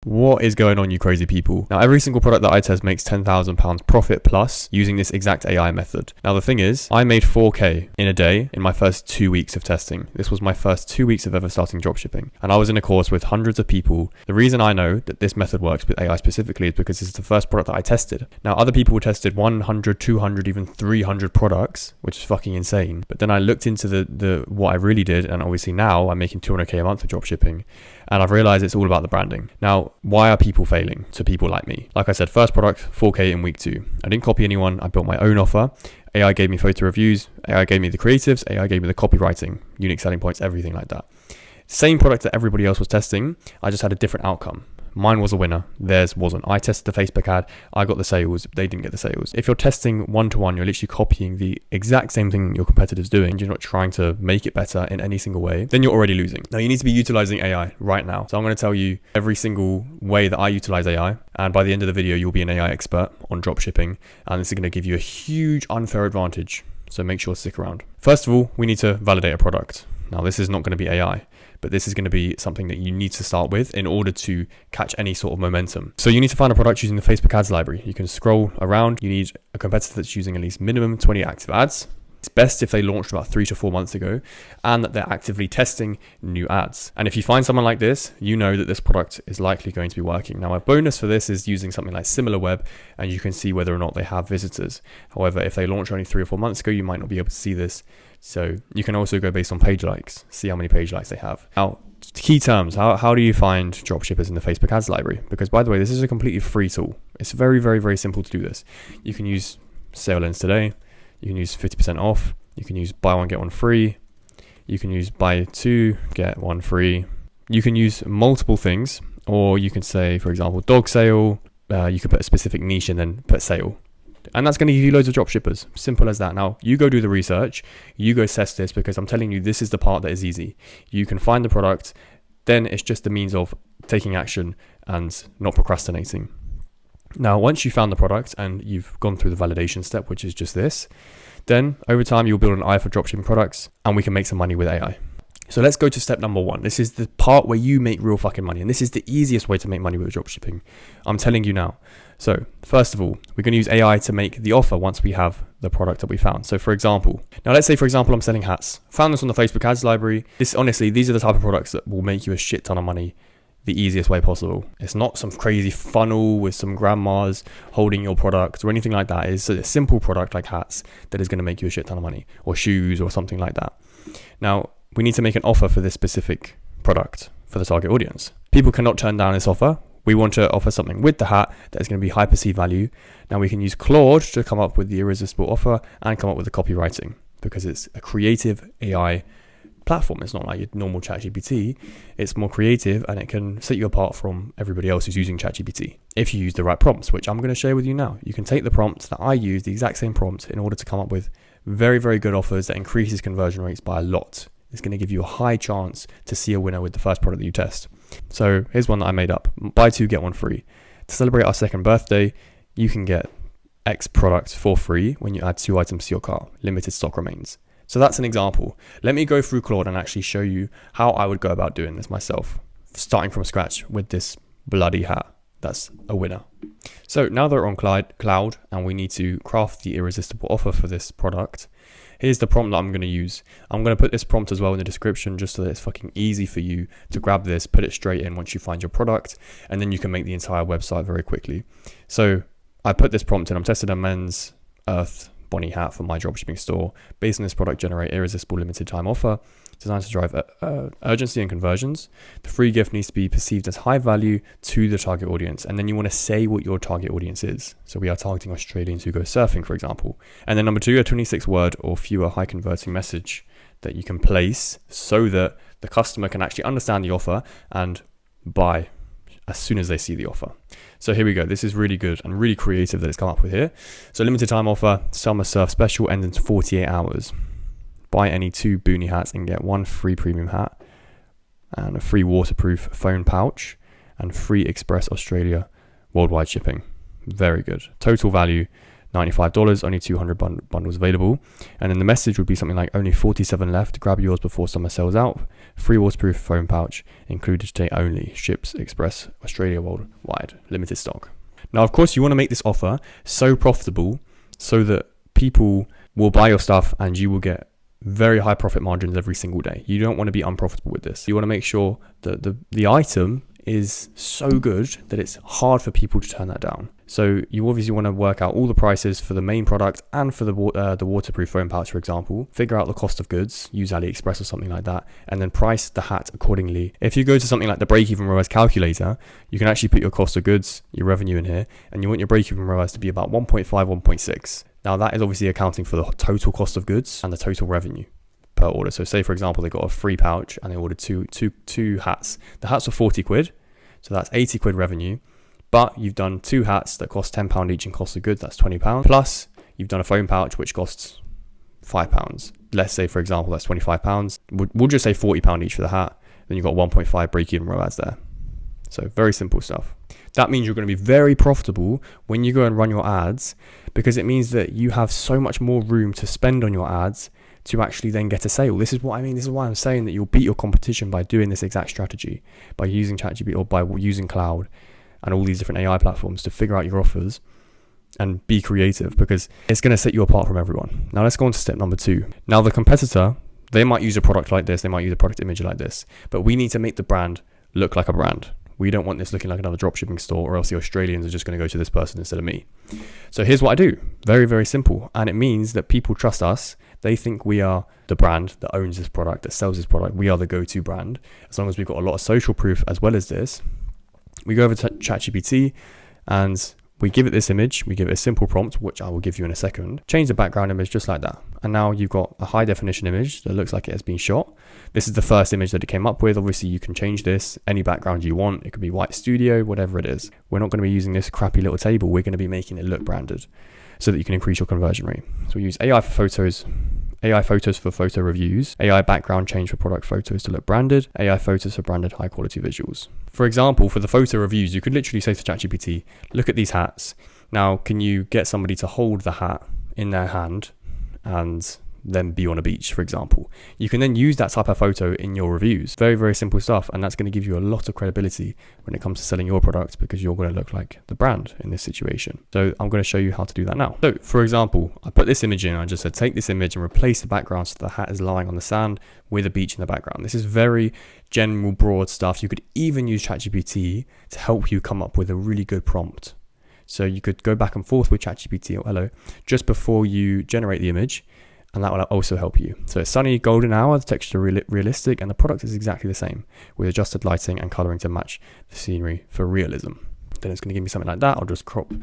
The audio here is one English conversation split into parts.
What is going on, you crazy people? Now, every single product that I test makes £10,000 profit plus using this exact AI method. Now, the thing is, I made 4K in a day in my first 2 weeks of testing. This was my first 2 weeks of ever starting dropshipping. And I was in a course with hundreds of people. The reason I know that this method works with AI specifically is because this is the first product that I tested. Now, other people tested 100, 200, even 300 products, which is fucking insane. But then I looked into the what I really did, and obviously now I'm making 200k a month for dropshipping, and I've realized it's all about the branding. Now, why are people failing to people like me? Like I said, first product, 4K in week 2. I didn't copy anyone. I built my own offer. AI gave me photo reviews. AI gave me the creatives. AI gave me the copywriting, unique selling points, everything like that. Same product that everybody else was testing. I just had a different outcome. Mine was a winner, theirs wasn't. I tested the Facebook ad, I got the sales, they didn't get the sales. If you're testing one-to-one, you're literally copying the exact same thing your competitor's doing, you're not trying to make it better in any single way, then you're already losing. Now, you need to be utilizing AI right now. So I'm going to tell you every single way that I utilize AI, and by the end of the video, you'll be an AI expert on dropshipping, and this is going to give you a huge unfair advantage. So make sure to stick around. First of all, we need to validate a product. Now, this is not going to be AI, but this is going to be something that you need to start with in order to catch any sort of momentum. So you need to find a product using the Facebook ads library. You can scroll around. You need a competitor that's using at least minimum 20 active ads. It's best if they launched about 3 to 4 months ago and that they're actively testing new ads. And if you find someone like this, you know that this product is likely going to be working. Now, a bonus for this is using something like SimilarWeb, and you can see whether or not they have visitors. However, if they launched only 3 or 4 months ago, you might not be able to see this. So you can also go based on page likes, see how many page likes they have. Now, key terms, how do you find dropshippers in the Facebook ads library? Because, by the way, this is a completely free tool. It's very, very, very simple to do this. You can use sale ends today. You can use 50% off. You can use buy one, get one free. You can use buy 2, get 1 free. You can use multiple things, or you can say, for example, dog sale. You could put a specific niche and then put sale. And that's going to give you loads of dropshippers. Simple as that. Now, you go do the research. You go test this, because I'm telling you, this is the part that is easy. You can find the product. Then it's just the means of taking action and not procrastinating. Now, once you found the product and you've gone through the validation step, which is just this, then over time you'll build an eye for dropshipping products, and we can make some money with AI. So let's go to step number 1. This is the part where you make real fucking money, and this is the easiest way to make money with dropshipping. I'm telling you now. So first of all, we're going to use AI to make the offer once we have the product that we found. So for example, let's say, for example, I'm selling hats. Found this on the Facebook ads library. Honestly, these are the type of products that will make you a shit ton of money the easiest way possible. It's not some crazy funnel with some grandmas holding your product or anything like that. It's a simple product like hats that is going to make you a shit ton of money, or shoes or something like that. Now, we need to make an offer for this specific product for the target audience. People cannot turn down this offer. We want to offer something with the hat that is going to be high perceived value. Now, we can use Claude to come up with the irresistible offer and come up with the copywriting, because it's a creative AI platform. It's not like your normal ChatGPT. It's more creative, and it can set you apart from everybody else who's using ChatGPT if you use the right prompts, which I'm going to share with you now. You can take the prompts that I use, the exact same prompt, in order to come up with very, very good offers that increases conversion rates by a lot. It's going to give you a high chance to see a winner with the first product that you test. So here's one that I made up. Buy 2, get 1 free. To celebrate our 2nd birthday, you can get X product for free when you add 2 items to your cart. Limited stock remains. So that's an example. Let me go through Claude and actually show you how I would go about doing this myself, starting from scratch with this bloody hat. That's a winner. So now that we're on Cloud and we need to craft the irresistible offer for this product, here's the prompt that I'm going to use. I'm going to put this prompt as well in the description, just so that it's fucking easy for you to grab this, put it straight in once you find your product, and then you can make the entire website very quickly. So I put this prompt in. I'm testing a men's Earth Bonnie hat for my dropshipping store. Based on this product, generate irresistible limited time offer designed to drive urgency and conversions. The free gift needs to be perceived as high value to the target audience. And then you want to say what your target audience is. So we are targeting Australians who go surfing, for example. And then number 2, a 26 word or fewer high converting message that you can place so that the customer can actually understand the offer and buy as soon as they see the offer. So here we go. This is really good and really creative that it's come up with here. So limited time offer, summer surf special, ends in 48 hours. Buy any 2 boonie hats and get 1 free premium hat and a free waterproof phone pouch and free Express Australia worldwide shipping. Very good. Total value $95, only 200 bundles available. And then the message would be something like, only 47 left, grab yours before summer sells out, free waterproof foam pouch, included today only, ships express Australia worldwide, limited stock. Now, of course, you want to make this offer so profitable so that people will buy your stuff and you will get very high profit margins every single day. You don't want to be unprofitable with this. You want to make sure that the item is so good that it's hard for people to turn that down. So you obviously want to work out all the prices for the main product and for the waterproof foam pouch, for example. Figure out the cost of goods, use AliExpress or something like that, and then price the hat accordingly. If you go to something like the breakeven ROAS calculator, you can actually put your cost of goods, your revenue in here, and you want your breakeven ROAS to be about 1.5, 1.6. Now that is obviously accounting for the total cost of goods and the total revenue per order. So say for example, they got a free pouch and they ordered two hats. The hats were 40 quid. So that's 80 quid revenue, but you've done 2 hats that cost £10 each in cost of goods, that's £20. Plus you've done a foam pouch, which costs £5. Let's say, for example, that's £25. We'll just say £40 each for the hat. Then you've got 1.5 break-even ROAS there. So very simple stuff. That means you're going to be very profitable when you go and run your ads, because it means that you have so much more room to spend on your ads to actually then get a sale. This is what I mean. This is why I'm saying that you'll beat your competition by doing this exact strategy, by using ChatGPT or by using cloud and all these different AI platforms to figure out your offers and be creative, because it's going to set you apart from everyone. Now let's go on to step number 2. Now the competitor, they might use a product like this, they might use a product image like this, but we need to make the brand look like a brand. We don't want this looking like another dropshipping store, or else the Australians are just going to go to this person instead of me. So here's what I do. Very, very simple. And it means that people trust us. They think we are the brand that owns this product, that sells this product. We are the go-to brand. As long as we've got a lot of social proof as well as this, we go over to ChatGPT and we give it this image. We give it a simple prompt, which I will give you in a second. Change the background image just like that. And now you've got a high definition image that looks like it has been shot. This is the first image that it came up with. Obviously, you can change this any background you want. It could be white studio, whatever it is. We're not going to be using this crappy little table. We're going to be making it look branded so that you can increase your conversion rate. So we use AI for photos, AI photos for photo reviews, AI background change for product photos to look branded, AI photos for branded high quality visuals. For example, for the photo reviews, you could literally say to ChatGPT, look at these hats. Now, can you get somebody to hold the hat in their hand and then be on a beach, for example? You can then use that type of photo in your reviews. Very, very simple stuff. And that's going to give you a lot of credibility when it comes to selling your product, because you're going to look like the brand in this situation. So I'm going to show you how to do that now. So for example, I put this image in. I just said, take this image and replace the background so the hat is lying on the sand with a beach in the background. This is very general, broad stuff. You could even use ChatGPT to help you come up with a really good prompt. So you could go back and forth with ChatGPT or Hello just before you generate the image, and that will also help you. So it's sunny, golden hour, the texture realistic, and the product is exactly the same with adjusted lighting and coloring to match the scenery for realism. Then it's going to give me something like that. I'll just crop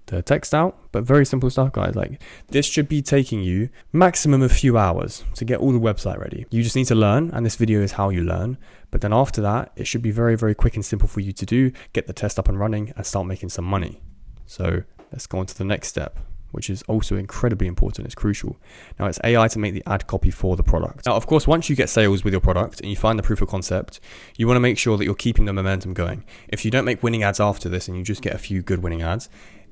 the text out, but very simple stuff, guys. Like, this should be taking you maximum a few hours to get all the website ready. You just need to learn, and this video is how you learn. But then after that, it should be very, very quick and simple for you to do, get the test up and running and start making some money. So let's go on to the next step, which is also incredibly important. It's crucial. Now it's AI to make the ad copy for the product. Now, of course, once you get sales with your product and you find the proof of concept, you want to make sure that you're keeping the momentum going. If you don't make winning ads after this and you just get a few good winning ads,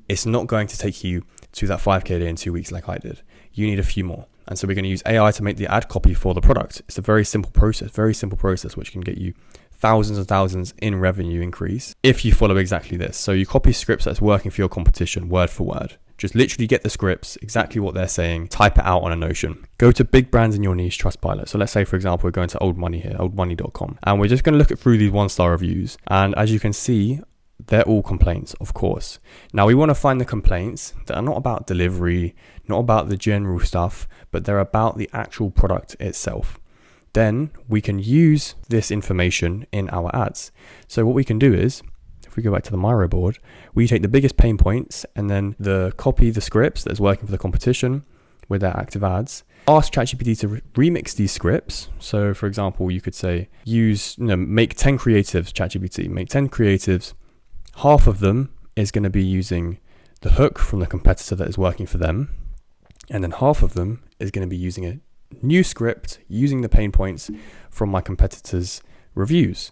it's not going to take you to that 5K a day in 2 weeks like I did. You need a few more. And so we're going to use AI to make the ad copy for the product. It's a very simple process, which can get you thousands and thousands in revenue increase if you follow exactly this. So you copy scripts that's working for your competition word for word. Just literally get the scripts, exactly what they're saying, type it out on a Notion. Go to big brands in your niche Trustpilot. So let's say, for example, we're going to Old Money here, oldmoney.com. And we're just going to look at through these 1-star reviews. And as you can see, they're all complaints, of course. Now we want to find the complaints that are not about delivery, not about the general stuff, but they're about the actual product itself. Then we can use this information in our ads. So what we can do is, if we go back to the Miro board, we take the biggest pain points and then copy the scripts that's working for the competition with their active ads. Ask ChatGPT to remix these scripts. So for example, you could say, make 10 creatives, ChatGPT, make 10 creatives. Half of them is going to be using the hook from the competitor that is working for them. And then half of them is going to be using a new script using the pain points from my competitors' reviews.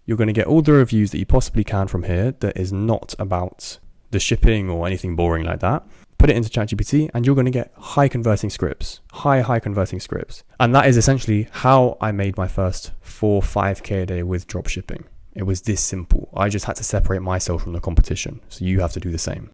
You're going to get all the reviews that you possibly can from here that is not about the shipping or anything boring like that. put it into ChatGPT, and you're going to get high converting scripts, high converting scripts. And that is essentially how I made my first 5K a day with dropshipping. It was this simple. I just had to separate myself from the competition. So you have to do the same.